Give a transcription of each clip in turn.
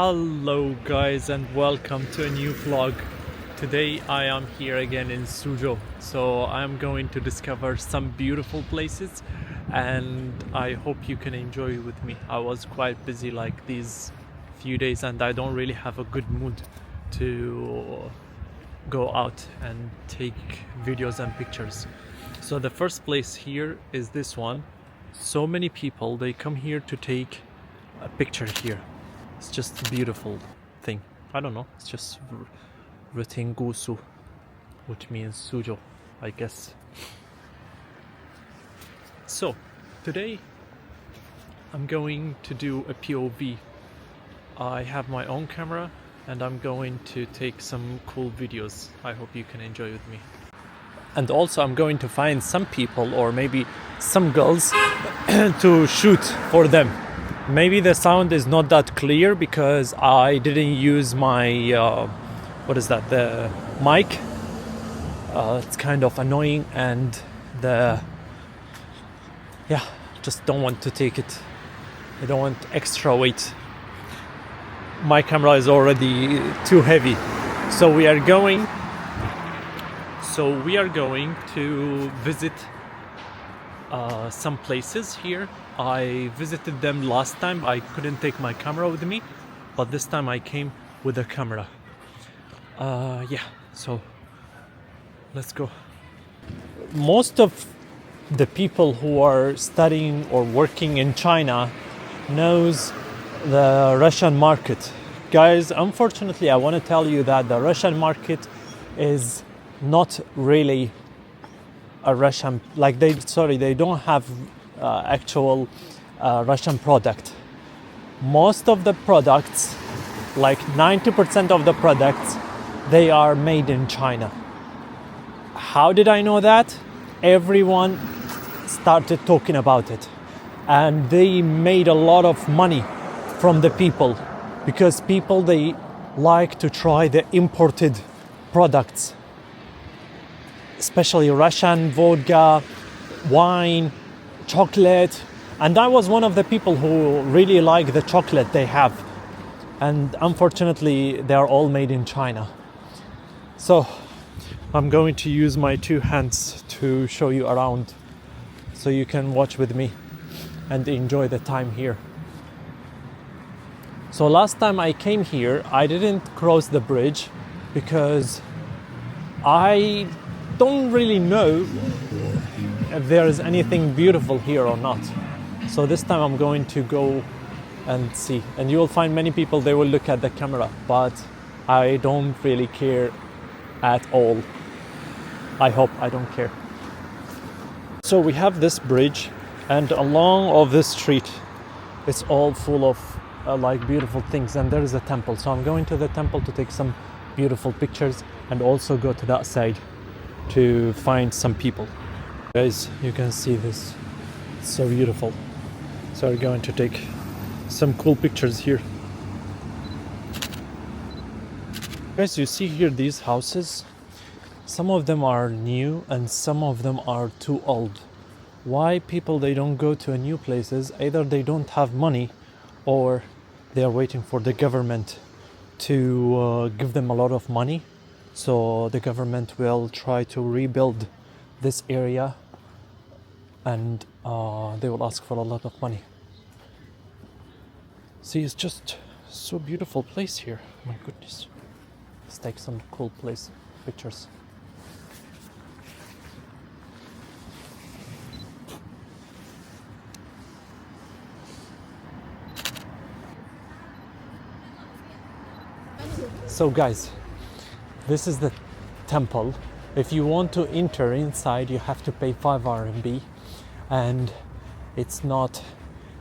Hello guys and welcome to a new vlog. Today I am here again in Suzhou, so I'm going to discover some beautiful places and I hope you can enjoy with me. I was quite busy like these few days and I don't really have a good mood to go out and take videos and pictures. So the first place here is this one. So many people, they come here to take a picture here. It's just a beautiful thing. I don't know, it's just written Gusu, which means Suzhou, I guess. So today I'm going to do a POV. I have my own camera and I'm going to take some cool videos. I hope you can enjoy with me. And also I'm going to find some people or maybe some girls to shoot for them. Maybe the sound is not that clear because I didn't use my the mic. It's kind of annoying and just don't want to take it. I don't want extra weight. My camera is already too heavy. So we are going to visit some places here. I visited them last time. I couldn't take my camera with me, but this time I came with a camera. So let's go. Most of the people who are studying or working in China knows the Russian market. Guys, unfortunately, I want to tell you that the Russian market is not really a Russian, they don't have actual Russian product. Most of the products, like 90% of the products, they are made in China. How did I know that? Everyone started talking about it and they made a lot of money from the people because people, they like to try the imported products, especially Russian vodka, wine, chocolate. And I was one of the people who really like the chocolate they have. And unfortunately, they are all made in China. So I'm going to use my two hands to show you around so you can watch with me and enjoy the time here. So last time I came here, I didn't cross the bridge because I don't really know if there is anything beautiful here or not. So this time I'm going to go and see. And you will find many people, they will look at the camera, but I don't really care at all. I hope I don't care. So we have this bridge and along of this street, it's all full of beautiful things, and there is a temple. So I'm going to the temple to take some beautiful pictures and also go to that side to find some people. Guys, you can see this. It's so beautiful. So we're going to take some cool pictures here. Guys, you see here these houses? Some of them are new and some of them are too old. Why people, they don't go to new places? Either they don't have money or they are waiting for the government to give them a lot of money. So the government will try to rebuild this area and they will ask for a lot of money. See, it's just so beautiful place here. My goodness. Let's take some cool place pictures. So guys, this is the temple. If you want to enter inside, you have to pay 5 RMB, and it's not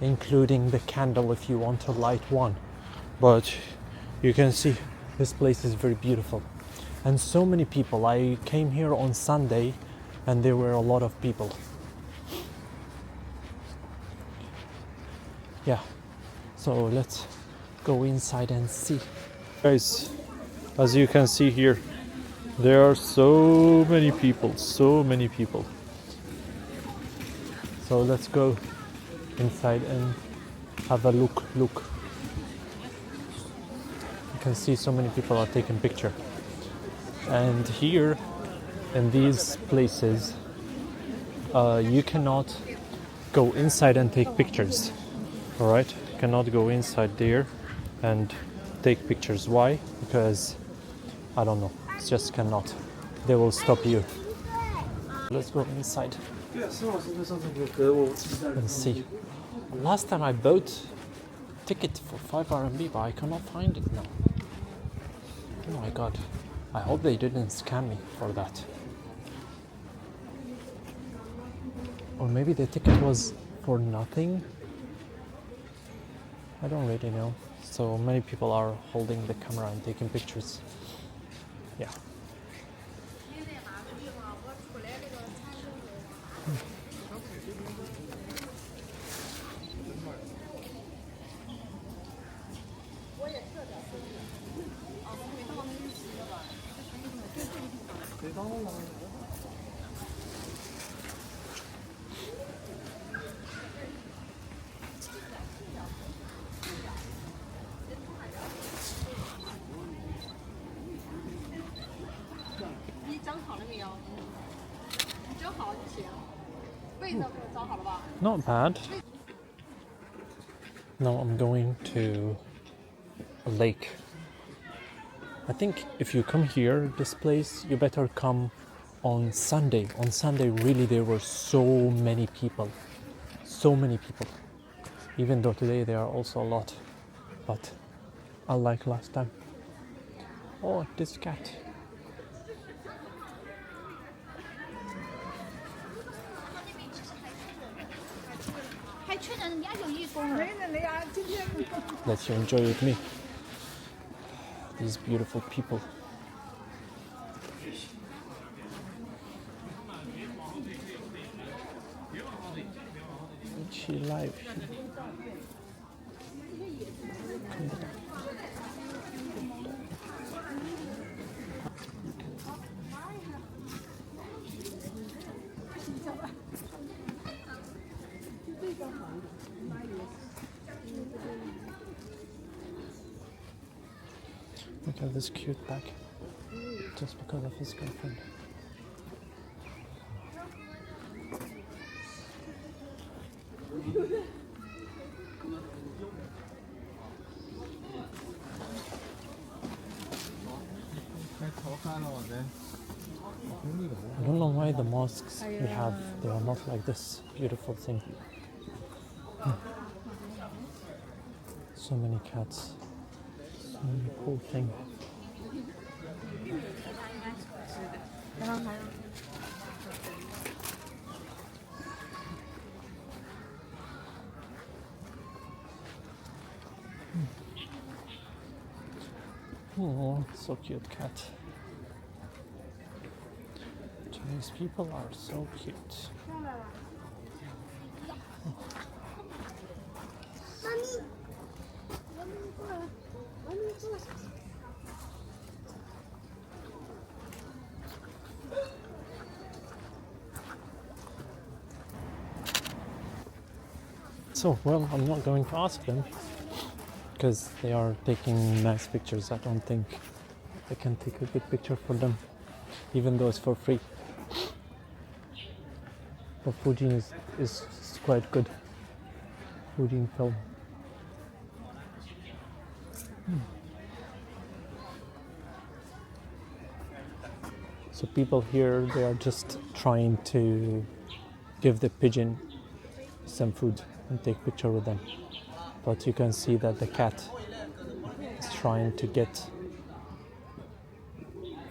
including the candle if you want to light one. But you can see this place is very beautiful. And so many people. I came here on Sunday and there were a lot of people. Yeah, so let's go inside and see. Guys, as you can see here, there are so many people. So let's go inside and have a look. can see so many people are taking picture. And here in these places, you cannot go inside and take pictures. All right, you cannot go inside there and take pictures. Why? Because I don't know. It's just cannot. They will stop you. Let's go inside and see. Last time I bought ticket for 5 RMB, but I cannot find it now. Oh my god. I hope they didn't scam me for that. Or maybe the ticket was for nothing. I don't really know. So many people are holding the camera and taking pictures. Yeah. Not bad. Now I'm going to a lake. I think if you come here, this place, you better come on Sunday. On Sunday, really, there were so many people. So many people. Even though today there are also a lot. But unlike last time. Oh, this cat. Let you enjoy with me. These beautiful people. She live. Look at this cute bag. Just because of his girlfriend. I don't know why the mosques we have, they are not like this beautiful thing. So many cats. So many cool things. Oh, so cute cat. Chinese people are so cute. So, well, I'm not going to ask them because they are taking nice pictures. I don't think I can take a good picture for them, even though it's for free. But Fujin is quite good. Fujin film. So people here, they are just trying to give the pigeon some food and take picture with them. But you can see that the cat is trying to get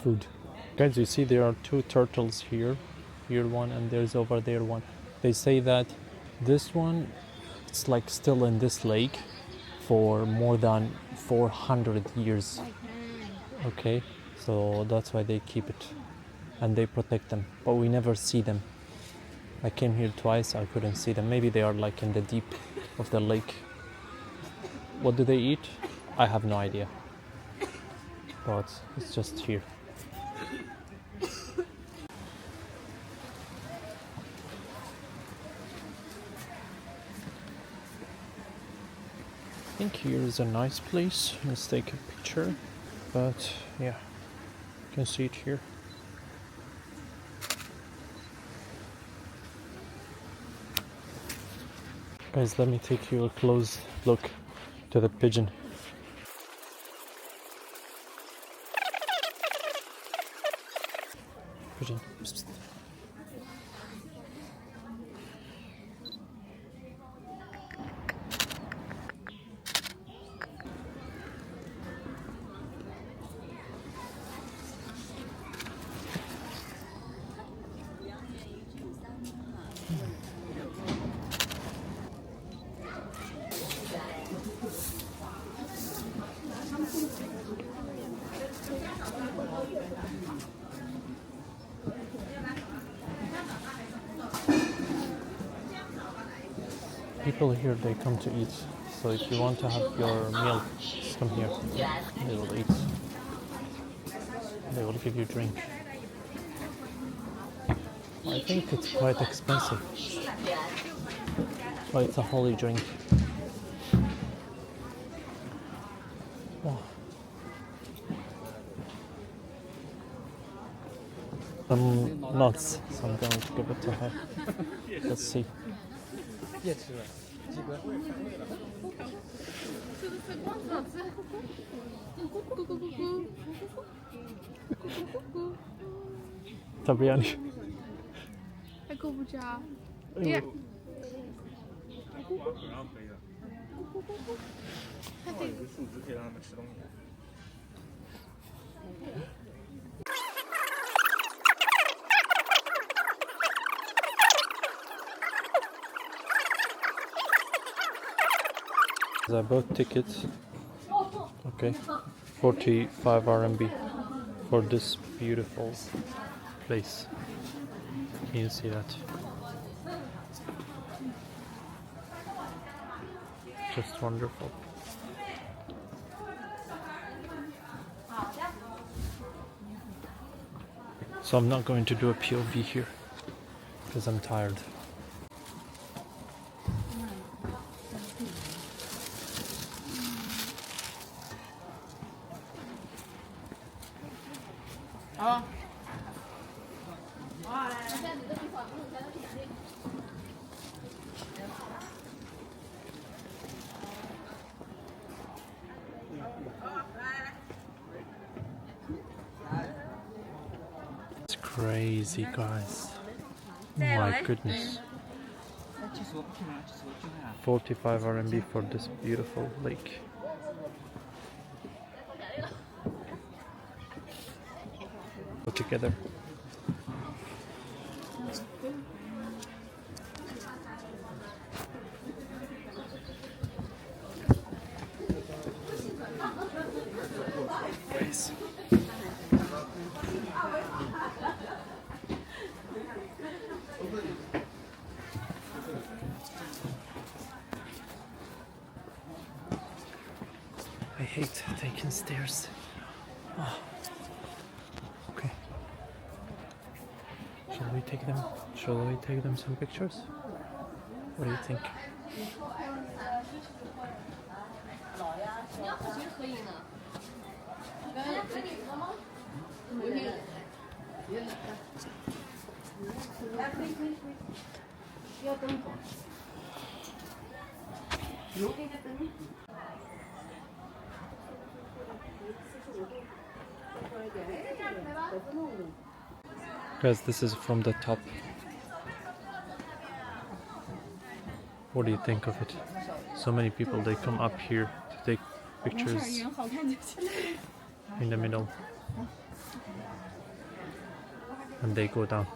food. Guys, you see there are two turtles here. Here one and there's over there one. They say that this one, it's like still in this lake for more than 400 years. Okay, so that's why they keep it and they protect them, but we never see them. I came here twice, I couldn't see them. Maybe they are like in the deep of the lake. What do they eat? I have no idea, but it's just here. think here is a nice place. Let's take a picture. But yeah, you can see it here. Guys, let me take you a close look to the pigeon. Pigeon. Psst. People here, they come to eat. So if you want to have your meal, come here. They will eat. They will give you drink. I think it's quite expensive. But it's a holy drink. Oh. Some nuts, so I'm going to give it to her. Let's see.怎么样？还够不着。哎呦，它这个树枝可以让他们吃东西。I bought tickets. Okay, 45 RMB for this beautiful place. Can you see that? Just wonderful. So I'm not going to do a POV here because I'm tired. It's crazy, guys. My goodness. 45 RMB for this beautiful lake. Go together. Nice. I hate taking stairs. Oh. Okay. Shall we take them? Shall we take them some pictures? What do you think? Guys, this is from the top. What do you think of it? So many people, they come up here to take pictures in the middle and they go down.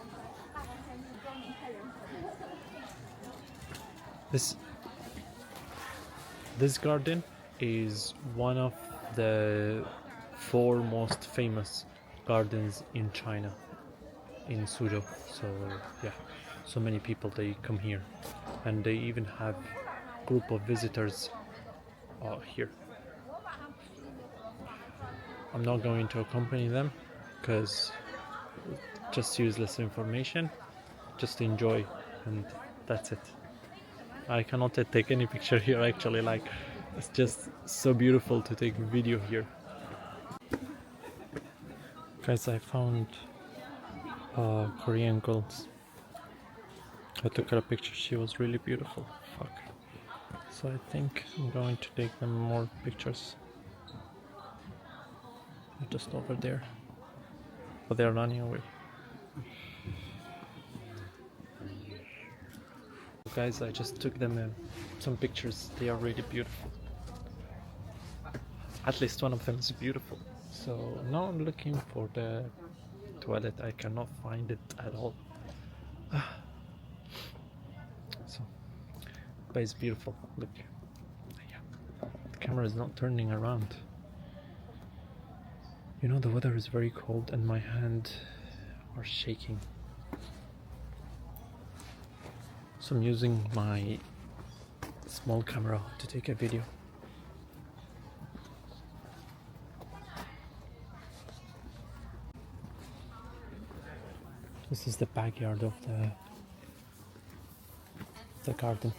This garden is one of the 4 most famous gardens in China, in Suzhou. So yeah, so many people, they come here, and they even have group of visitors here. I'm not going to accompany them because just useless information. Just enjoy, and that's it. I cannot take any picture here actually, like It's just so beautiful to take video here. Guys, I found Korean girls. I took her a picture. She was really beautiful. Fuck. So I think I'm going to take them more pictures. They're just over there. But they're running away. Guys, I just took them some pictures. They are really beautiful. At least one of them is beautiful. So now I'm looking for the toilet. I cannot find it at all. So, but it's beautiful. Look, yeah. The camera is not turning around. You know, the weather is very cold and my hand are shaking. So I'm using my small camera to take a video. This is the backyard of the garden.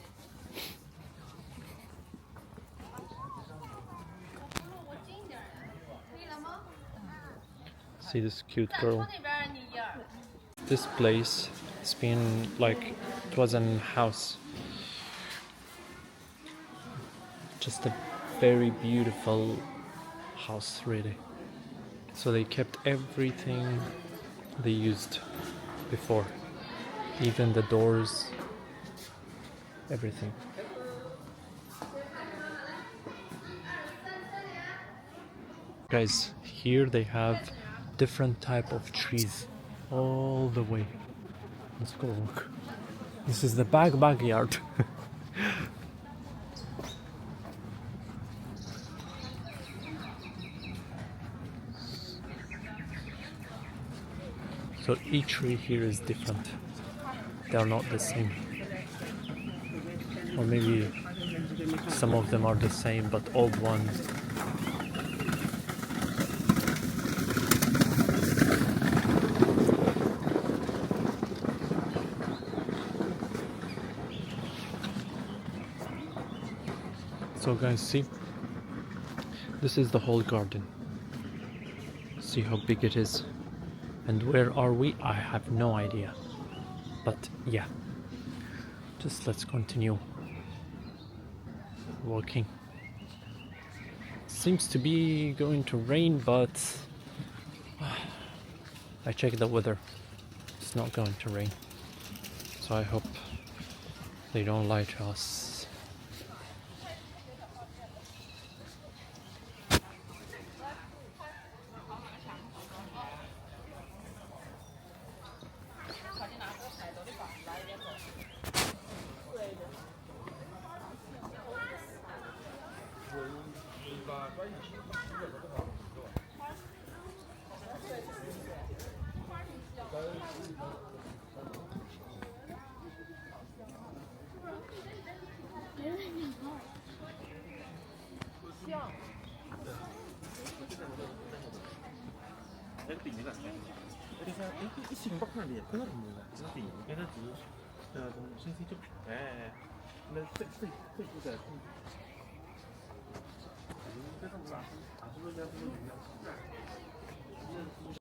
See this cute girl. This place, it's been like, it was a house. Just a very beautiful house, really. So they kept everything they used before, even the doors, everything. Guys, here they have different type of trees all the way. Let's go look. This is the backyard. So each tree here is different. They are not the same. Or maybe some of them are the same, but old ones. So guys, see? This is the whole garden. See how big it is? And where are we? I have no idea. But yeah, just let's continue walking. Seems to be going to rain, but I checked the weather. It's not going to rain. So I hope they don't lie to us.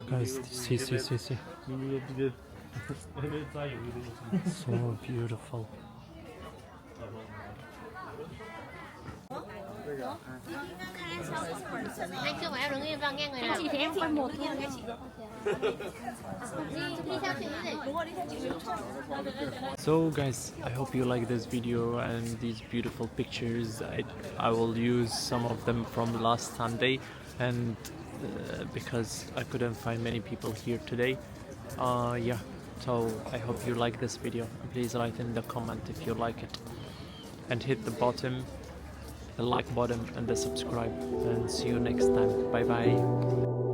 Guys, see. So beautiful. So guys, I hope you like this video and these beautiful pictures. I will use some of them from last Sunday, and because I couldn't find many people here today. Yeah, so I hope you like this video. Please write in the comment if you like it, and hit the like button and the subscribe, and see you next time. Bye bye.